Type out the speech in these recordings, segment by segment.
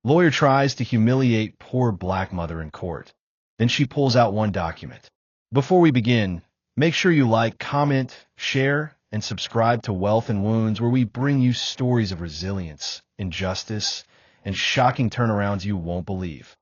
Lawyer tries to humiliate poor black mother in court. Then she pulls out one document. Before we begin, make sure you like, comment, share, and subscribe to Wealth and Wounds, where we bring you stories of resilience, injustice, and shocking turnarounds you won't believe.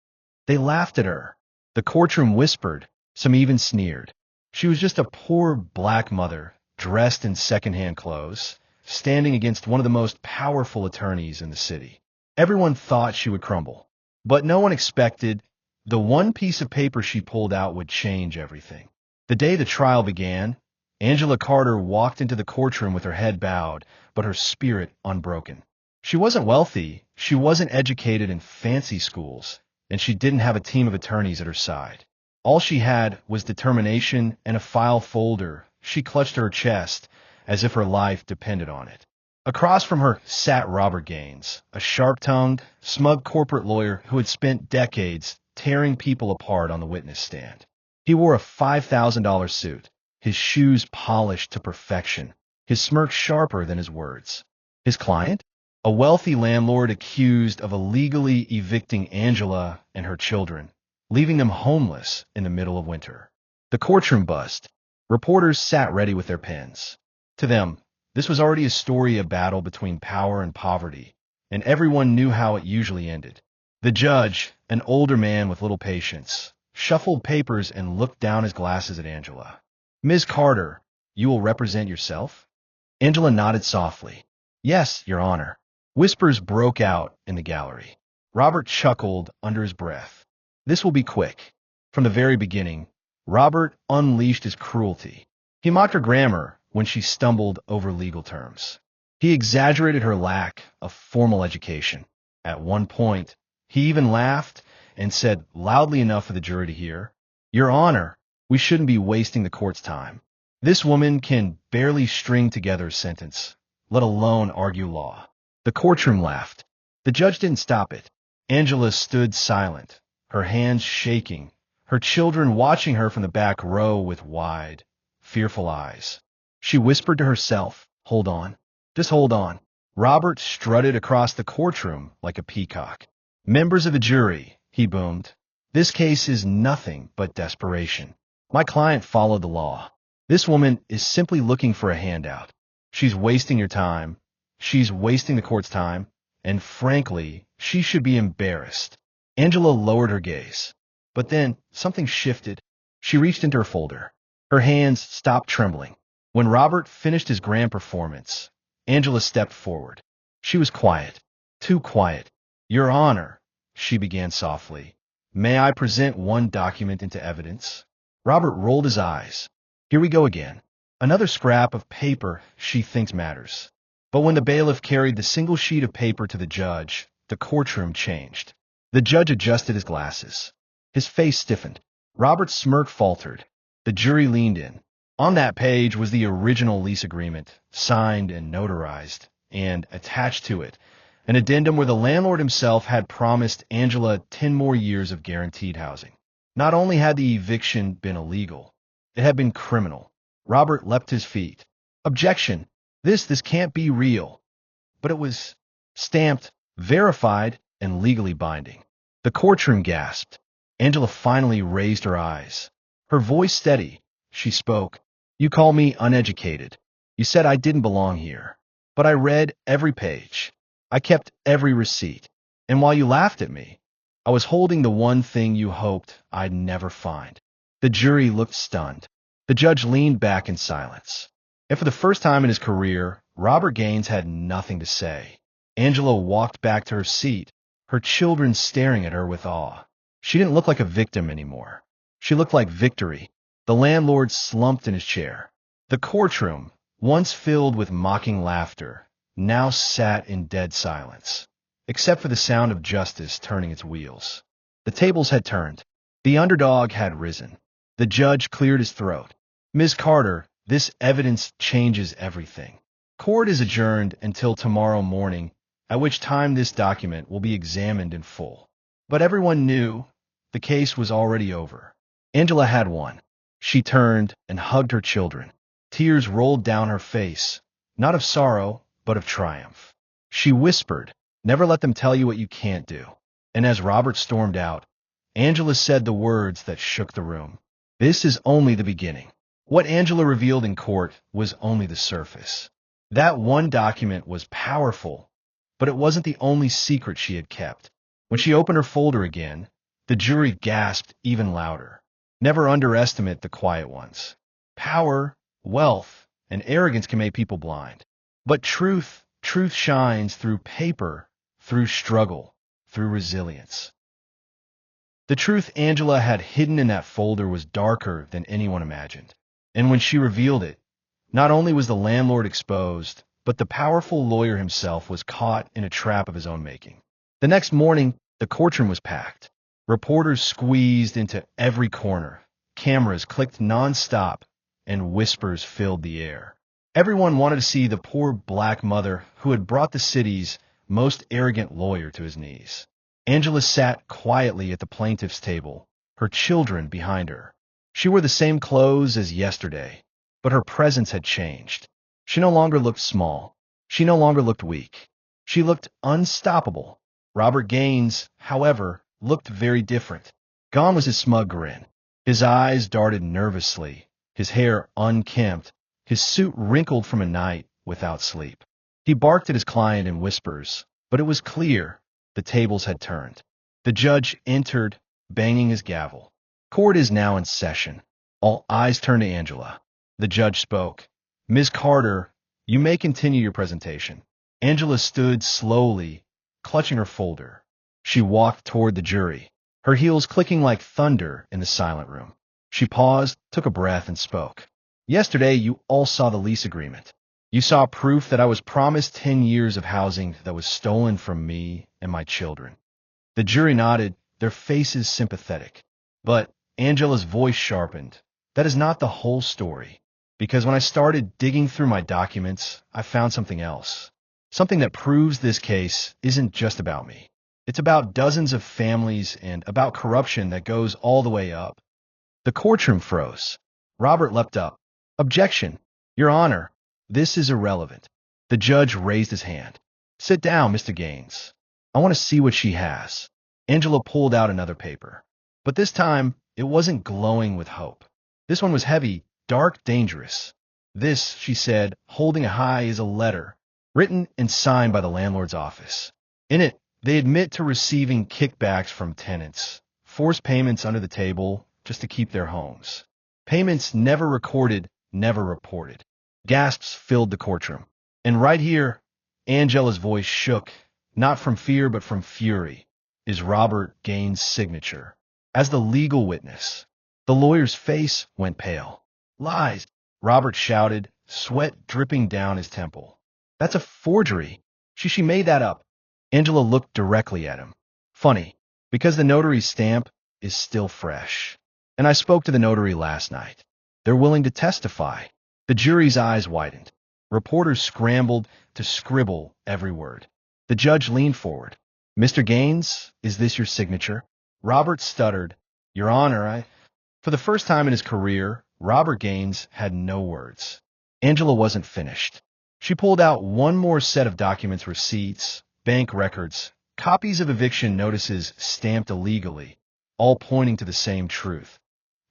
They laughed at her. The courtroom whispered, some even sneered. She was just a poor black mother, dressed in secondhand clothes, standing against one of the most powerful attorneys in the city. Everyone thought she would crumble, but no one expected the one piece of paper she pulled out would change everything. The day the trial began, Angela Carter walked into the courtroom with her head bowed, but her spirit unbroken. She wasn't wealthy, she wasn't educated in fancy schools, and she didn't have a team of attorneys at her side. All she had was determination and a file folder she clutched to her chest as if her life depended on it. Across from her sat Robert Gaines, a sharp-tongued, smug corporate lawyer who had spent decades tearing people apart on the witness stand. He wore a $5,000 suit, his shoes polished to perfection, his smirk sharper than his words. His client? A wealthy landlord accused of illegally evicting Angela and her children, leaving them homeless in the middle of winter. The courtroom buzzed. Reporters sat ready with their pens. To them, this was already a story of battle between power and poverty, and everyone knew how it usually ended. The judge, an older man with little patience, shuffled papers and looked down his glasses at Angela. "Ms. Carter, you will represent yourself?" Angela nodded softly. "Yes, Your Honor." Whispers broke out in the gallery. Robert chuckled under his breath. "This will be quick." From the very beginning, Robert unleashed his cruelty. He mocked her grammar when she stumbled over legal terms. He exaggerated her lack of formal education. At one point, he even laughed and said loudly enough for the jury to hear, "Your Honor, we shouldn't be wasting the court's time. This woman can barely string together a sentence, let alone argue law." The courtroom laughed. The judge didn't stop it. Angela stood silent, her hands shaking, her children watching her from the back row with wide, fearful eyes. She whispered to herself, "Hold on. Just hold on." Robert strutted across the courtroom like a peacock. "Members of the jury," he boomed, "this case is nothing but desperation. My client followed the law. This woman is simply looking for a handout. She's wasting your time. She's wasting the court's time. And frankly, she should be embarrassed." Angela lowered her gaze. But then something shifted. She reached into her folder. Her hands stopped trembling. When Robert finished his grand performance, Angela stepped forward. She was quiet, too quiet. "Your Honor," she began softly, "may I present one document into evidence?" Robert rolled his eyes. Here we go again. Another scrap of paper she thinks matters. But when the bailiff carried the single sheet of paper to the judge, the courtroom changed. The judge adjusted his glasses. His face stiffened. Robert's smirk faltered. The jury leaned in. On that page was the original lease agreement, signed and notarized, and attached to it, an addendum where the landlord himself had promised Angela 10 more years of guaranteed housing. Not only had the eviction been illegal, it had been criminal. Robert leapt to his feet. "Objection! This can't be real." But it was stamped, verified, and legally binding. The courtroom gasped. Angela finally raised her eyes. Her voice steady, she spoke. "You call me uneducated. You said I didn't belong here. But I read every page. I kept every receipt. And while you laughed at me, I was holding the one thing you hoped I'd never find." The jury looked stunned. The judge leaned back in silence. And for the first time in his career, Robert Gaines had nothing to say. Angela walked back to her seat, her children staring at her with awe. She didn't look like a victim anymore. She looked like victory. The landlord slumped in his chair. The courtroom, once filled with mocking laughter, now sat in dead silence, except for the sound of justice turning its wheels. The tables had turned. The underdog had risen. The judge cleared his throat. "Ms. Carter, this evidence changes everything. Court is adjourned until tomorrow morning, at which time this document will be examined in full." But everyone knew the case was already over. Angela had won. She turned and hugged her children. Tears rolled down her face, not of sorrow, but of triumph. She whispered, "Never let them tell you what you can't do." And as Robert stormed out, Angela said the words that shook the room. This is only the beginning. What Angela revealed in court was only the surface. That one document was powerful, but it wasn't the only secret she had kept. When she opened her folder again, the jury gasped even louder. Never underestimate the quiet ones. Power, wealth, and arrogance can make people blind. But truth shines through paper, through struggle, through resilience. The truth Angela had hidden in that folder was darker than anyone imagined. And when she revealed it, not only was the landlord exposed, but the powerful lawyer himself was caught in a trap of his own making. The next morning, the courtroom was packed. Reporters squeezed into every corner. Cameras clicked nonstop, and whispers filled the air. Everyone wanted to see the poor black mother who had brought the city's most arrogant lawyer to his knees. Angela sat quietly at the plaintiff's table, her children behind her. She wore the same clothes as yesterday, but her presence had changed. She no longer looked small. She no longer looked weak. She looked unstoppable. Robert Gaines, however, looked very different. Gone was his smug grin. His eyes darted nervously, his hair unkempt, his suit wrinkled from a night without sleep. He barked at his client in whispers, but it was clear the tables had turned. The judge entered, banging his gavel. Court is now in session. All eyes turned to Angela. The judge spoke. Ms. Carter, you may continue your presentation. Angela stood slowly, clutching her folder. She walked toward the jury, her heels clicking like thunder in the silent room. She paused, took a breath, and spoke. Yesterday, you all saw the lease agreement. You saw proof that I was promised 10 years of housing that was stolen from me and my children. The jury nodded, their faces sympathetic. But Angela's voice sharpened. That is not the whole story. Because when I started digging through my documents, I found something else. Something that proves this case isn't just about me. It's about dozens of families and about corruption that goes all the way up. The courtroom froze. Robert leapt up. Objection. Your Honor, this is irrelevant. The judge raised his hand. Sit down, Mr. Gaines. I want to see what she has. Angela pulled out another paper. But this time, it wasn't glowing with hope. This one was heavy, dark, dangerous. This, she said, holding it high, is a letter, written and signed by the landlord's office. In it, they admit to receiving kickbacks from tenants, forced payments under the table just to keep their homes. Payments never recorded, never reported. Gasps filled the courtroom. And right here, Angela's voice shook, not from fear but from fury, is Robert Gaines' signature. As the legal witness, the lawyer's face went pale. Lies, Robert shouted, sweat dripping down his temple. That's a forgery. She made that up. Angela looked directly at him. Funny, because the notary's stamp is still fresh. And I spoke to the notary last night. They're willing to testify. The jury's eyes widened. Reporters scrambled to scribble every word. The judge leaned forward. Mr. Gaines, is this your signature? Robert stuttered. Your Honor, For the first time in his career, Robert Gaines had no words. Angela wasn't finished. She pulled out one more set of documents, receipts, bank records, copies of eviction notices stamped illegally, all pointing to the same truth.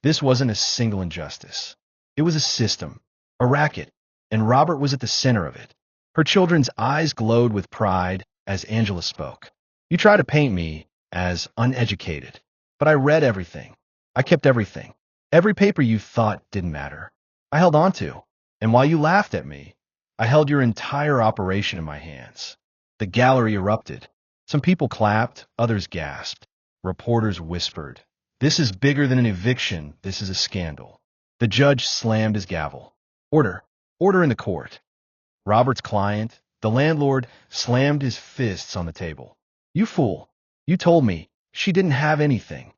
This wasn't a single injustice. It was a system, a racket, and Robert was at the center of it. Her children's eyes glowed with pride as Angela spoke. You try to paint me as uneducated, but I read everything. I kept everything. Every paper you thought didn't matter, I held on to. And while you laughed at me, I held your entire operation in my hands. The gallery erupted. Some people clapped, others gasped. Reporters whispered, This is bigger than an eviction. This is a scandal. The judge slammed his gavel. Order. Order in the court. Robert's client, the landlord, slammed his fists on the table. You fool. You told me she didn't have anything.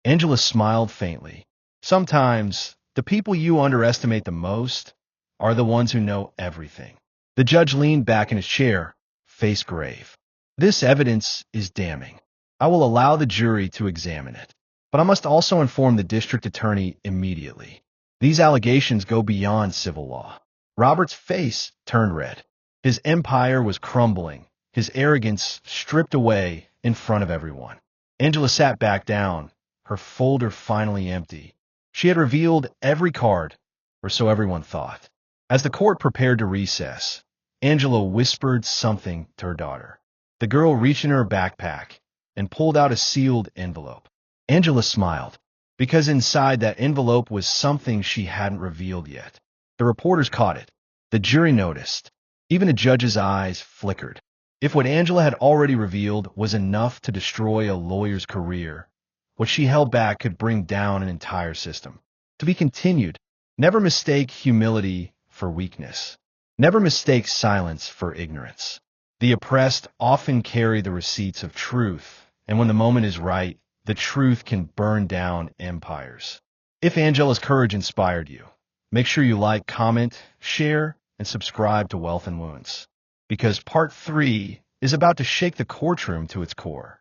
Angela smiled faintly. Sometimes, the people you underestimate the most are the ones who know everything. The judge leaned back in his chair, face grave. This evidence is damning. I will allow the jury to examine it. But I must also inform the district attorney immediately. These allegations go beyond civil law. Robert's face turned red. His empire was crumbling, his arrogance stripped away in front of everyone. Angela sat back down, her folder finally empty. She had revealed every card, or so everyone thought. As the court prepared to recess, Angela whispered something to her daughter. The girl reached in her backpack and pulled out a sealed envelope. Angela smiled, because inside that envelope was something she hadn't revealed yet. The reporters caught it. The jury noticed. Even a judge's eyes flickered. If what Angela had already revealed was enough to destroy a lawyer's career, what she held back could bring down an entire system. To be continued. Never mistake humility for weakness. Never mistake silence for ignorance. The oppressed often carry the receipts of truth, and when the moment is right, the truth can burn down empires. If Angela's courage inspired you, make sure you like, comment, share, and subscribe to Wealth and Wounds, because part 3 is about to shake the courtroom to its core.